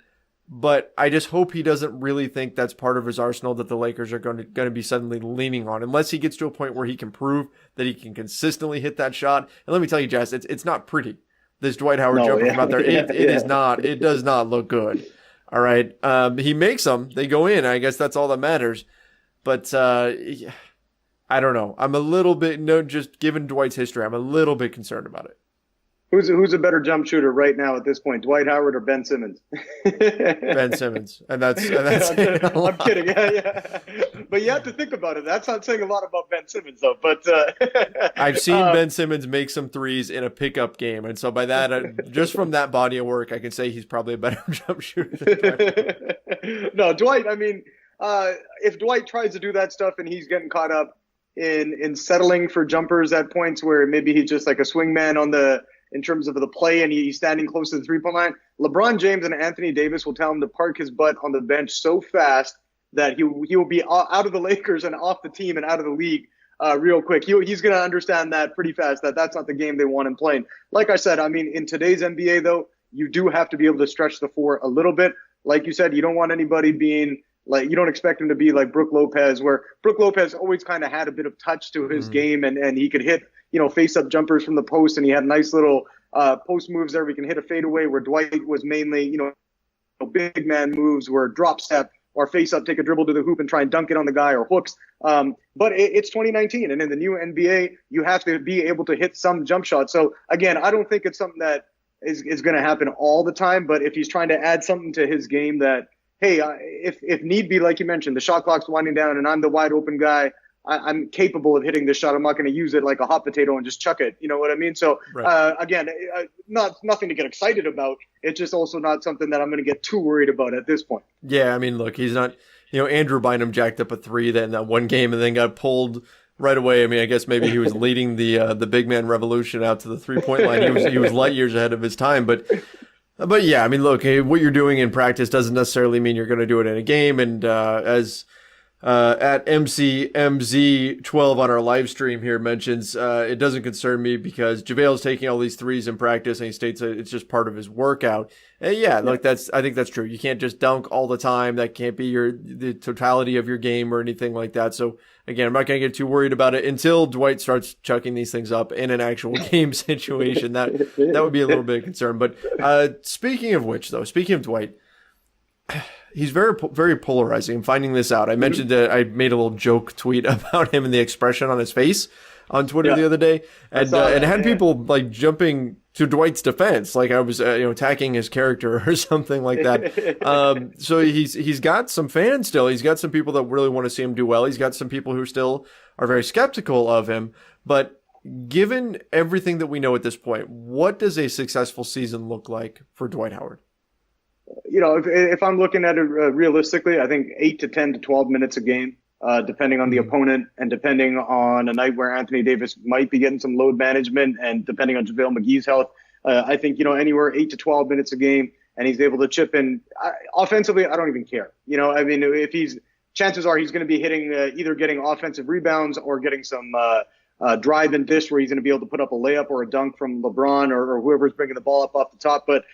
But I just hope he doesn't really think that's part of his arsenal that the Lakers are going to be suddenly leaning on, unless he gets to a point where he can prove that he can consistently hit that shot. And let me tell you, Jess, it's not pretty. This Dwight Howard jumper from out there, it is not. It does not look good. All right, he makes them; they go in. I guess that's all that matters. But I don't know. I'm a little bit just given Dwight's history, I'm a little bit concerned about it. Who's a better jump shooter right now at this point, Dwight Howard or Ben Simmons? Ben Simmons, and that's I'm kidding, yeah. But you have to think about it. That's not saying a lot about Ben Simmons, though. But I've seen Ben Simmons make some threes in a pickup game, and so by that, just from that body of work, I can say he's probably a better jump shooter than Dwight. No, Dwight. I mean, if Dwight tries to do that stuff and he's getting caught up in settling for jumpers at points where maybe he's just like a swingman in terms of the play and he's standing close to the three-point line, LeBron James and Anthony Davis will tell him to park his butt on the bench so fast that he will be out of the Lakers and off the team and out of the league real quick. He's going to understand that pretty fast, that that's not the game they want him playing. Like I said, I mean, in today's NBA, though, you do have to be able to stretch the floor a little bit. Like you said, you don't want anybody being like, you don't expect him to be like Brook Lopez, where Brook Lopez always kind of had a bit of touch to his game and he could hit, face-up jumpers from the post, and he had nice little post moves there. We can hit a fadeaway, where Dwight was mainly, big man moves, where drop step or face-up, take a dribble to the hoop and try and dunk it on the guy, or hooks. But it's 2019, and in the new NBA, you have to be able to hit some jump shots. So, again, I don't think it's something that is going to happen all the time, but if he's trying to add something to his game that, hey, if need be, like you mentioned, the shot clock's winding down and I'm the wide open guy, I'm capable of hitting this shot. I'm not going to use it like a hot potato and just chuck it. You know what I mean? So, again, nothing to get excited about. It's just also not something that I'm going to get too worried about at this point. Yeah, I mean, look, he's not, Andrew Bynum jacked up a three in that one game and then got pulled right away. I mean, I guess maybe he was leading the big man revolution out to the 3-point line. He was light years ahead of his time, but yeah, I mean, look, what you're doing in practice doesn't necessarily mean you're going to do it in a game. And as at MCMZ12 on our live stream here mentions, it doesn't concern me because JaVale's taking all these threes in practice, and he states that it's just part of his workout. And yeah, look, I think that's true. You can't just dunk all the time. That can't be the totality of your game or anything like that. So again, I'm not going to get too worried about it until Dwight starts chucking these things up in an actual game situation. That would be a little bit of concern. But speaking of Dwight, he's very, very polarizing. I'm finding this out. I mentioned that I made a little joke tweet about him and the expression on his face on Twitter the other day, and it had people like jumping to Dwight's defense, like I was attacking his character or something like that. So he's got some fans still. He's got some people that really want to see him do well. He's got some people who still are very skeptical of him. But given everything that we know at this point, what does a successful season look like for Dwight Howard? If I'm looking at it realistically, I think 8 to 10 to 12 minutes a game, depending on the opponent and depending on a night where Anthony Davis might be getting some load management and depending on JaVale McGee's health. I think, anywhere 8 to 12 minutes a game, and he's able to chip in. Offensively, I don't even care. I mean, if chances are he's going to be hitting either getting offensive rebounds or getting some drive and dish where he's going to be able to put up a layup or a dunk from LeBron or whoever's bringing the ball up off the top. But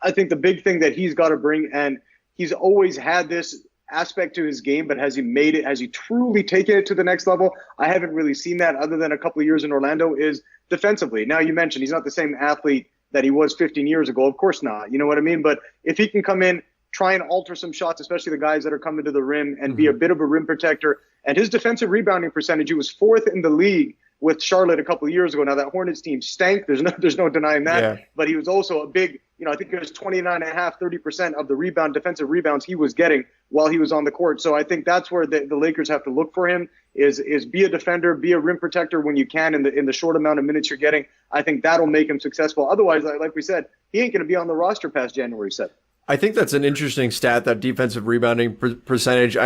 I think the big thing that he's got to bring, and he's always had this aspect to his game, but has he made it? Has he truly taken it to the next level? I haven't really seen that other than a couple of years in Orlando, is defensively. Now, you mentioned he's not the same athlete that he was 15 years ago. Of course not. You know what I mean? But if he can come in, try and alter some shots, especially the guys that are coming to the rim, and be a bit of a rim protector. And his defensive rebounding percentage, he was 4th in the league with Charlotte a couple of years ago. Now, that Hornets team stank. There's no denying that. Yeah. But he was also a big, I think it was 29.5%, 30% of the defensive rebounds he was getting while he was on the court. So I think that's where the Lakers have to look for him, is be a defender, be a rim protector when you can in the short amount of minutes you're getting. I think that'll make him successful. Otherwise, like we said, he ain't going to be on the roster past January 7th. I think that's an interesting stat, that defensive rebounding percentage.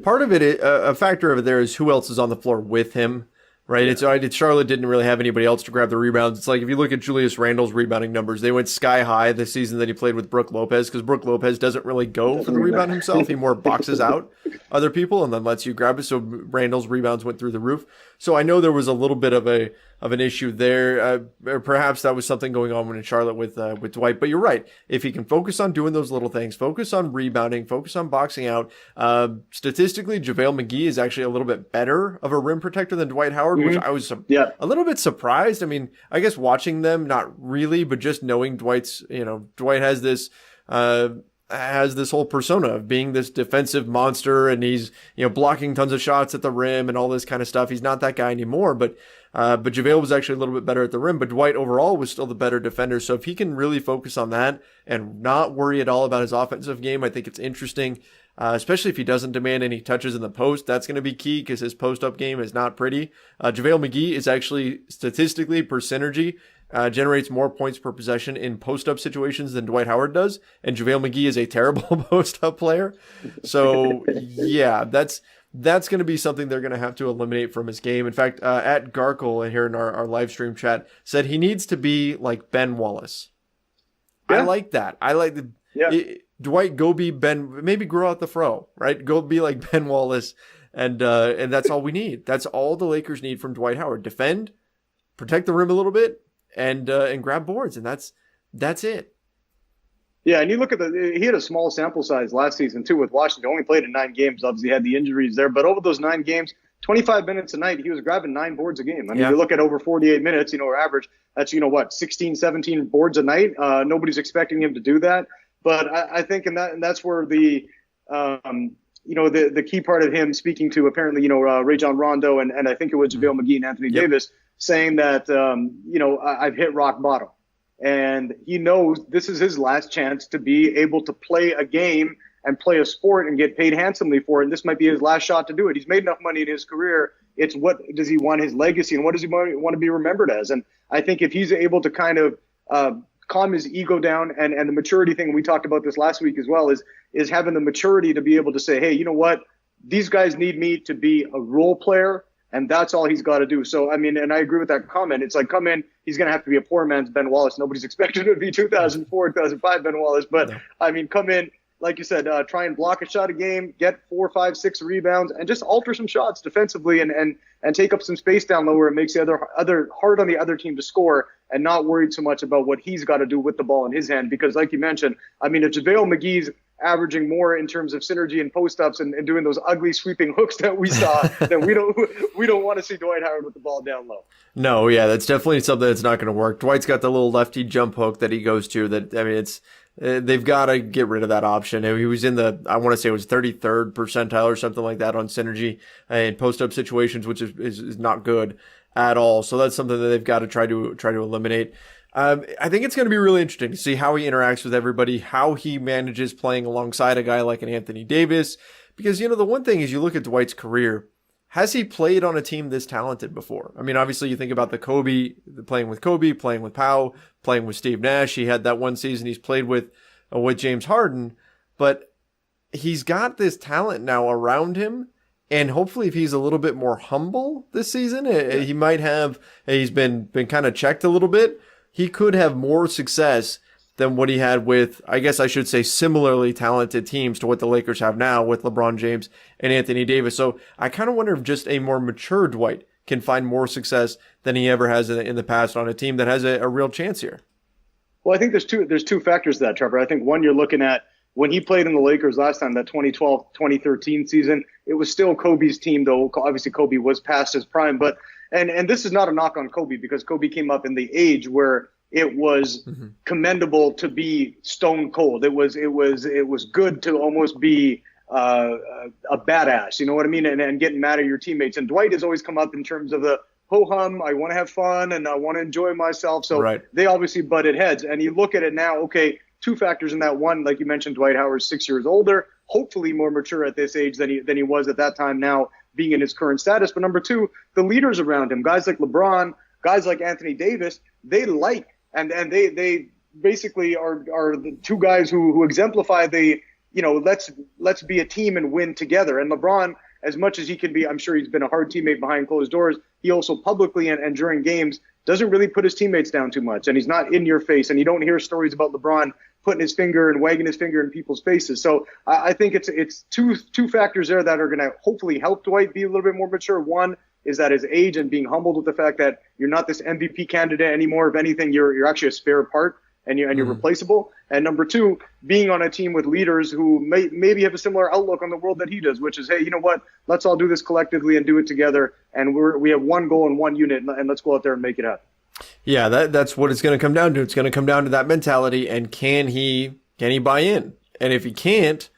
Part of it, a factor of it there, is who else is on the floor with him, right? Yeah. Charlotte didn't really have anybody else to grab the rebounds. It's like if you look at Julius Randle's rebounding numbers, they went sky high this season that he played with Brook Lopez, because Brook Lopez doesn't really go for the rebound himself. He more boxes out other people and then lets you grab it. So Randle's rebounds went through the roof. So I know there was a little bit of an issue there. Or perhaps that was something going on when in Charlotte with Dwight. But you're right. If he can focus on doing those little things, focus on rebounding, focus on boxing out. Statistically, JaVale McGee is actually a little bit better of a rim protector than Dwight Howard, which I was a little bit surprised. I mean, I guess watching them, not really, but just knowing Dwight has this whole persona of being this defensive monster, and he's, blocking tons of shots at the rim and all this kind of stuff. He's not that guy anymore, but JaVale was actually a little bit better at the rim, but Dwight overall was still the better defender. So if he can really focus on that and not worry at all about his offensive game, I think it's interesting, especially if he doesn't demand any touches in the post. That's going to be key, because his post-up game is not pretty. JaVale McGee is actually statistically, per synergy, generates more points per possession in post-up situations than Dwight Howard does, and JaVale McGee is a terrible post-up player. So yeah, that's going to be something they're going to have to eliminate from his game. In fact, at Garkle here in our live stream chat said he needs to be like Ben Wallace. Yeah. I like that. I like Dwight, go be Ben, maybe grow out the fro, right? Go be like Ben Wallace, and that's all we need. That's all the Lakers need from Dwight Howard. Defend, protect the rim a little bit, and grab boards, and that's it. Yeah, and you look at he had a small sample size last season too with Washington. Only played in 9 games. Obviously, had the injuries there, but over those 9 games, 25 minutes a night, he was grabbing 9 boards a game. I mean, you look at over 48 minutes, or average, that's 16, 17 boards a night. Nobody's expecting him to do that, but I think that's where the key part of him speaking to apparently Rajon Rondo and I think it was JaVale McGee and Anthony Davis, saying that I've hit rock bottom. And he knows this is his last chance to be able to play a game and play a sport and get paid handsomely for it. And this might be his last shot to do it. He's made enough money in his career. It's what does he want his legacy, and what does he want to be remembered as? And I think if he's able to kind of calm his ego down, and the maturity thing, we talked about this last week as well, is having the maturity to be able to say, hey, you know what? These guys need me to be a role player. And that's all he's got to do. So, I mean, and I agree with that comment. It's like, come in, he's going to have to be a poor man's Ben Wallace. Nobody's expecting him to be 2004, 2005 Ben Wallace. But, I mean, come in, like you said, try and block a shot a game, get 4, 5, 6 rebounds, and just alter some shots defensively and take up some space down low where it makes the other hard on the other team to score, and not worried so much about what he's got to do with the ball in his hand. Because, like you mentioned, I mean, if JaVale McGee's averaging more in terms of synergy and post-ups and doing those ugly sweeping hooks that we saw, then we don't want to see Dwight Howard with the ball down low. No, yeah, that's definitely something that's not going to work. Dwight's got the little lefty jump hook that he goes to. That, I mean, it's they've got to get rid of that option. He was in I want to say it was 33rd percentile or something like that on synergy in post-up situations, which is not good at all. So that's something that they've got to try to eliminate. I think it's going to be really interesting to see how he interacts with everybody, how he manages playing alongside a guy like an Anthony Davis. Because, the one thing is, you look at Dwight's career, has he played on a team this talented before? I mean, obviously you think about playing with Kobe, playing with Pau, playing with Steve Nash. He had that one season he's played with James Harden, but he's got this talent now around him. And hopefully if he's a little bit more humble this season, he might have, he's been kind of checked a little bit. he could have more success than what he had with, I guess I should say, similarly talented teams to what the Lakers have now with LeBron James and Anthony Davis. So I kind of wonder if just a more mature Dwight can find more success than he ever has in the past on a team that has a real chance here. Well, I think there's two factors to that, Trevor. I think one, you're looking at when he played in the Lakers last time, that 2012-2013 season, it was still Kobe's team, though obviously Kobe was past his prime. But and this is not a knock on Kobe, because Kobe came up in the age where it was commendable to be stone cold. It was good to almost be a badass, you know what I mean? And getting mad at your teammates. And Dwight has always come up in terms of the ho-hum, I want to have fun and I want to enjoy myself. So They obviously butted heads. And you look at it now, okay, two factors in that. One, like you mentioned, Dwight Howard's 6 years older, hopefully more mature at this age than he was at that time, now being in his current status. But number two, the leaders around him, guys like LeBron, guys like Anthony Davis, they like and they basically are the two guys who exemplify the, you know, let's be a team and win together. And LeBron, as much as he can be, I'm sure he's been a hard teammate behind closed doors, he also publicly and during games doesn't really put his teammates down too much. And he's not in your face. And you don't hear stories about LeBron putting his finger and wagging his finger in people's faces. So I think it's two factors there that are going to hopefully help Dwight be a little bit more mature. One is that his age and being humbled with the fact that you're not this MVP candidate anymore. If anything, you're actually a spare part and you're replaceable. And number two, being on a team with leaders who maybe have a similar outlook on the world that he does, which is, hey, you know what? Let's all do this collectively and do it together. And we have one goal and one unit, and let's go out there and make it happen. Yeah, that's what it's going to come down to. It's going to come down to that mentality, and can he buy in? And if he can't,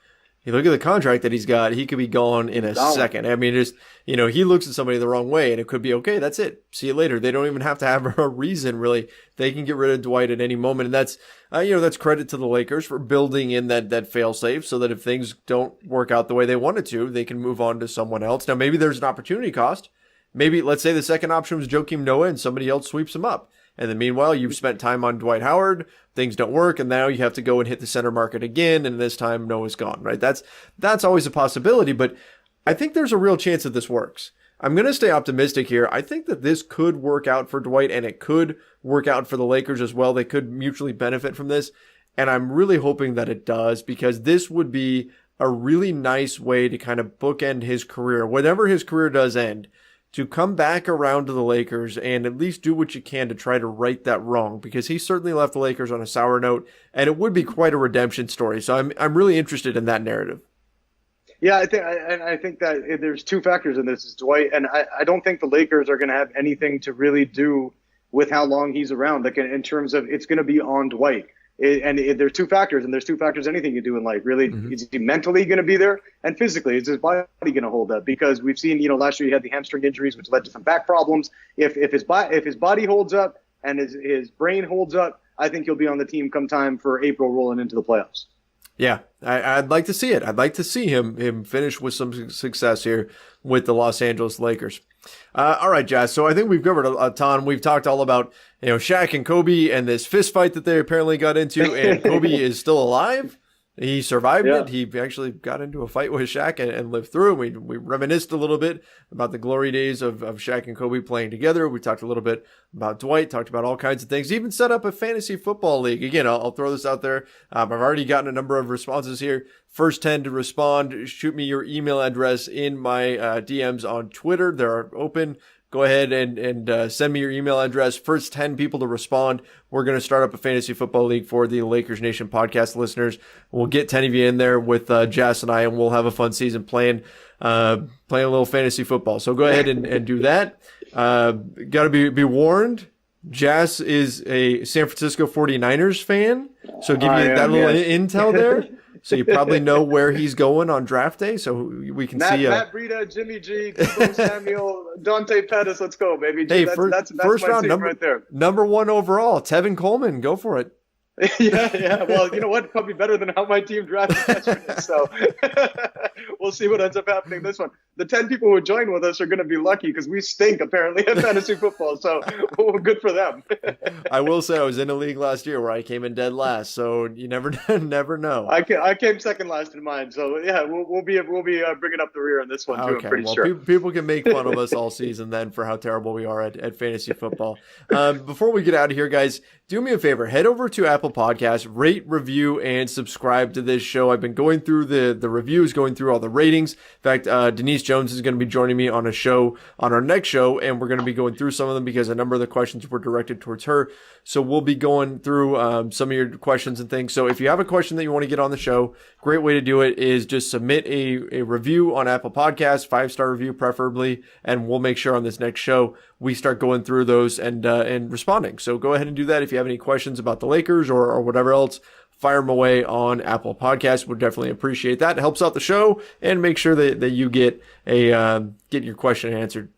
you look at the contract that he's got, he could be gone in a second. I mean, just, you know, he looks at somebody the wrong way and it could be, okay, that's it. See you later. They don't even have to have a reason, really. They can get rid of Dwight at any moment. And that's, that's credit to the Lakers for building in that fail safe so that if things don't work out the way they wanted to, they can move on to someone else. Now, maybe there's an opportunity cost. Maybe, let's say the second option was Joakim Noah and somebody else sweeps him up. And then meanwhile, you've spent time on Dwight Howard, things don't work, and now you have to go and hit the center market again, and this time Noah's gone, right? That's always a possibility, but I think there's a real chance that this works. I'm going to stay optimistic here. I think that this could work out for Dwight, and it could work out for the Lakers as well. They could mutually benefit from this, and I'm really hoping that it does, because this would be a really nice way to kind of bookend his career. Whenever his career does end, to come back around to the Lakers and at least do what you can to try to right that wrong, because he certainly left the Lakers on a sour note, and it would be quite a redemption story. So I'm really interested in that narrative. Yeah, I think that there's two factors in this, is Dwight, and I don't think the Lakers are going to have anything to really do with how long he's around. Like in terms of, it's going to be on Dwight. There's two factors, and there's two factors anything you do in life, really. Is he mentally going to be there? And physically, is his body going to hold up? Because we've seen, last year he had the hamstring injuries, which led to some back problems. If his body holds up and his brain holds up, I think he'll be on the team come time for April rolling into the playoffs. Yeah, I'd like to see it. I'd like to see him finish with some success here with the Los Angeles Lakers. All right, Jazz. So I think we've covered a ton. We've talked all about, Shaq and Kobe and this fist fight that they apparently got into, and Kobe is still alive. He survived it. He actually got into a fight with Shaq and lived through. We reminisced a little bit about the glory days of Shaq and Kobe playing together. We talked a little bit about Dwight, talked about all kinds of things, even set up a fantasy football league. Again, I'll throw this out there. I've already gotten a number of responses here. First 10 to respond, shoot me your email address in my DMs on Twitter. They're open. Go ahead and send me your email address. First 10 people to respond. We're going to start up a fantasy football league for the Lakers Nation podcast listeners. We'll get 10 of you in there with Jas and I, and we'll have a fun season playing a little fantasy football. So go ahead and do that. Got to be warned. Jas is a San Francisco 49ers fan. So give you that little intel there. So you probably know where he's going on draft day, so we can see. Matt Breida, Jimmy G, Deebo Samuel, Dante Pettis. Let's go, baby. Hey, that's first my round team number right there. Number 1 overall, Tevin Coleman. Go for it. Yeah. Well, you know what? Probably better than how my team drafted yesterday. So we'll see what ends up happening this one. the 10 people who join with us are going to be lucky because we stink apparently at fantasy football. So well, good for them. I will say I was in a league last year where I came in dead last, so you never know. I came second last in mine, so yeah, we'll be bringing up the rear in this one too. Okay, I'm pretty sure. People can make fun of us all season then for how terrible we are at fantasy football. Before we get out of here, guys, do me a favor. Head over to Apple Podcasts, rate, review, and subscribe to this show. I've been going through the reviews, going through all the ratings. In fact, Denise Jones is going to be joining me on our next show, and we're going to be going through some of them because a number of the questions were directed towards her. So we'll be going through some of your questions and things. So if you have a question that you want to get on the show, great way to do it is just submit a review on Apple Podcasts, 5-star review preferably, and we'll make sure on this next show we start going through those and responding. So go ahead and do that. If you have any questions about the Lakers or whatever else, fire them away on Apple Podcasts. We'd definitely appreciate that. It helps out the show and make sure that you get your question answered.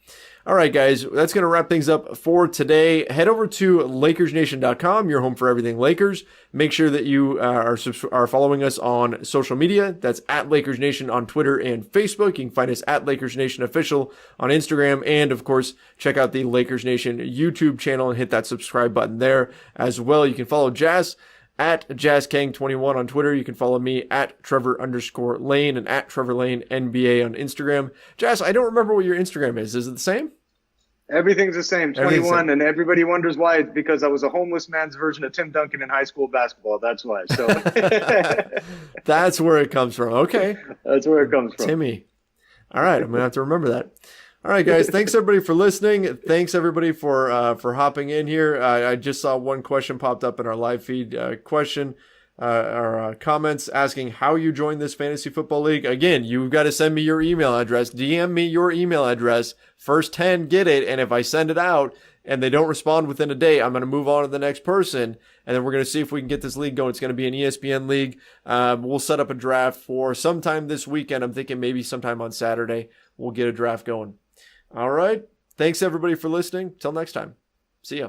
All right, guys, that's going to wrap things up for today. Head over to LakersNation.com, your home for everything Lakers. Make sure that you are following us on social media. That's at Lakers Nation on Twitter and Facebook. You can find us at Lakers Nation Official on Instagram. And, of course, check out the Lakers Nation YouTube channel and hit that subscribe button there as well. You can follow Jazz at JazzKang21 on Twitter. You can follow me at Trevor_Lane and at Trevor Lane NBA on Instagram. Jazz, I don't remember what your Instagram is. Is it the same? Everything's the same, 21, and everybody wonders why. It's because I was a homeless man's version of Tim Duncan in high school basketball. That's why. So that's where it comes from. Okay. That's where it comes from. Timmy. All right. I'm going to have to remember that. All right, guys. Thanks everybody for listening. Thanks everybody for hopping in here. I just saw one question popped up in our live feed. Comments asking how you joined this fantasy football league. Again, you've got to send me your email address. DM me your email address. First 10 get it, and if I send it out and they don't respond within a day, I'm going to move on to the next person, and then we're going to see if we can get this league going. It's going to be an ESPN league. We'll set up a draft for sometime this weekend. I'm thinking maybe sometime on Saturday we'll get a draft going. All right. Thanks everybody for listening. Till next time. See ya.